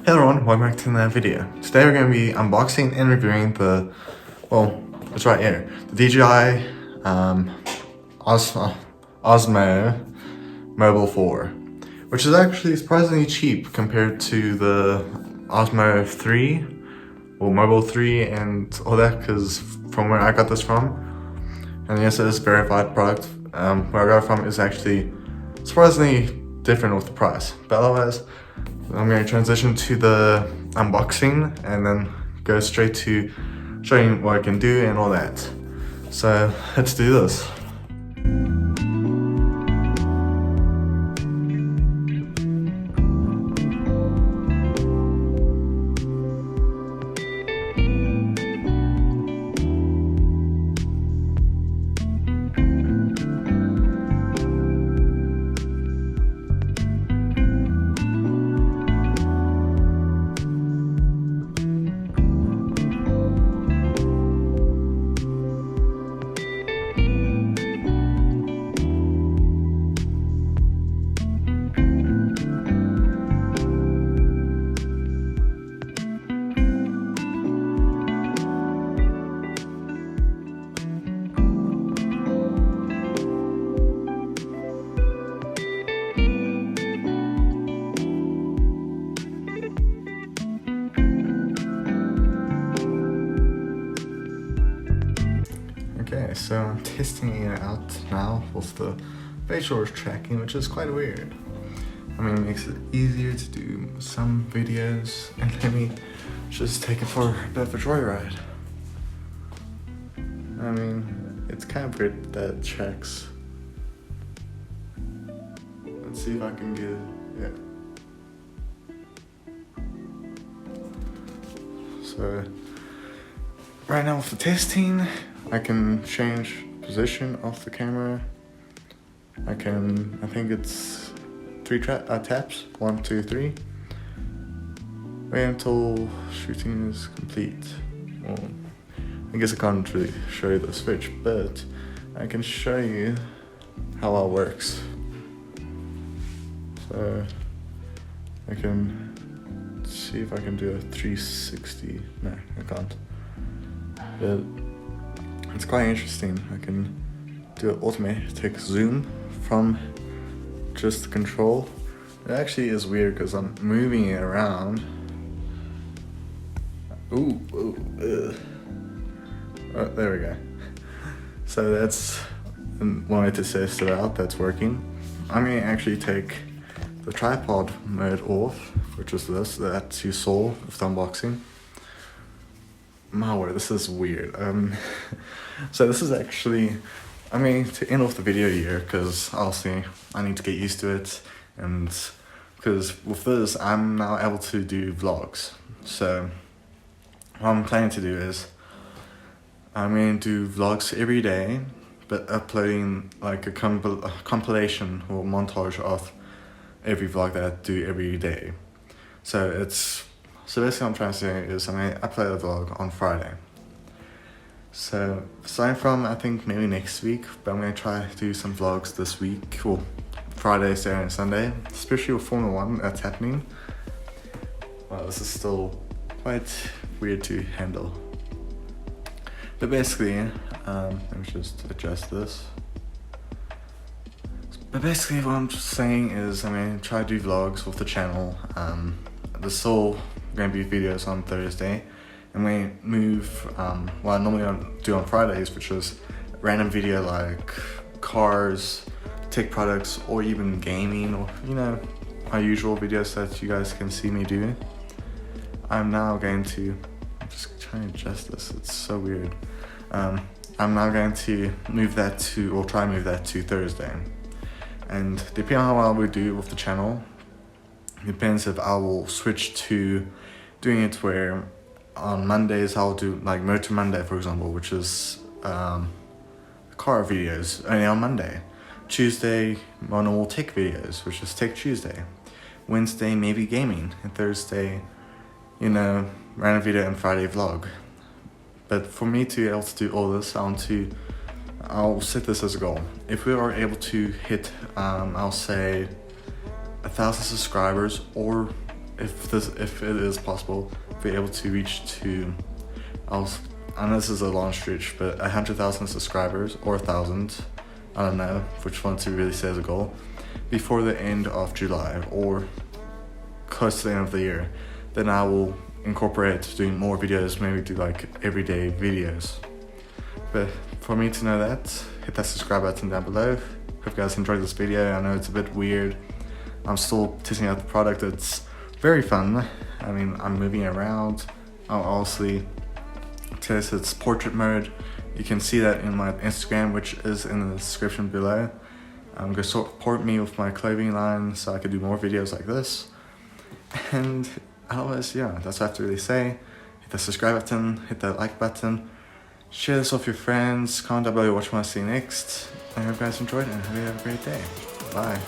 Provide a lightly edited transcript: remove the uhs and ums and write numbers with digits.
Hey everyone, welcome back to another video. Today we're going to be unboxing and reviewing the, well, it's right here, the DJI Osmo Mobile 4, which is actually surprisingly cheap compared to the Osmo 3, or Mobile 3 and all that, because from where I got this from, and yes, it is a verified product, where I got it from is actually surprisingly different with the price, but otherwise, I'm going to transition to the unboxing and then go straight to showing what I can do and all that. So let's do this. Okay, so I'm testing it out now with the facial tracking, which is quite weird. I mean, it makes it easier to do some videos, and let me just take it for a bit of a joyride. I mean, it's kind of weird that it tracks. Let's see if I can get it. Yeah. So, right now with the testing, I can change position of the camera. I think it's 3 taps, 1, 2, 3. Wait until shooting is complete. Well, I guess I can't really show you the switch, but I can show you how it works. So I can see if I can do a 360. No, I can't. But it's quite interesting. I can do an automatic zoom from just the control. It actually is weird because I'm moving it around. Oh, there we go. So that's one way to test it out. That's working. I'm going to actually take the tripod mode off, which is this that you saw with the unboxing. My word, this is weird. So this is actually, I mean, to end off the video here, because obviously I need to get used to it, and because with this I'm now able to do vlogs. So what I'm planning to do is I'm going to do vlogs every day, but uploading like a compilation or montage of every vlog that I do every day. So basically what I'm trying to say is I'm going to upload a vlog on Friday. So starting from I think maybe next week, but I'm going to try to do some vlogs this week, or Friday, Saturday and Sunday, especially with Formula 1 that's happening. Wow, this is still quite weird to handle. But basically, let me just adjust this. But basically what I'm just saying is I'm going to try to do vlogs with the channel. There's still going to be videos on Thursday, and we move what I normally do on Fridays, which is random video like cars, tech products, or even gaming, or my usual videos that you guys can see me do. I'm just trying to adjust this, it's so weird. I'm now going to move that to, or try and move that to Thursday, and depending on how well we do with the channel, depends if I will switch to doing it where on Mondays I'll do like Motor Monday, for example, which is car videos only on Monday. Tuesday, my normal tech videos, which is Tech Tuesday. Wednesday, maybe gaming. And Thursday, random video, and Friday vlog. But for me to be able to do all this, I'll set this as a goal. If we are able to hit, I'll say 1,000 subscribers or if it is possible, be able to reach to, and this is a long stretch, but 100,000 subscribers or 1,000, I don't know which one to really say as a goal, before the end of July or close to the end of the year. Then I will incorporate doing more videos, maybe do like everyday videos. But for me to know that, hit that subscribe button down below. Hope you guys enjoyed this video. I know it's a bit weird. I'm still testing out the product. It's very fun. I mean, I'm moving around. I'll obviously test its portrait mode. You can see that in my Instagram, which is in the description below. Go support me with my clothing line so I can do more videos like this. And otherwise, yeah, that's what I have to really say. Hit that subscribe button, hit that like button, share this with your friends, comment down below what you want to see next. I hope you guys enjoyed it and hope you have a great day. Bye.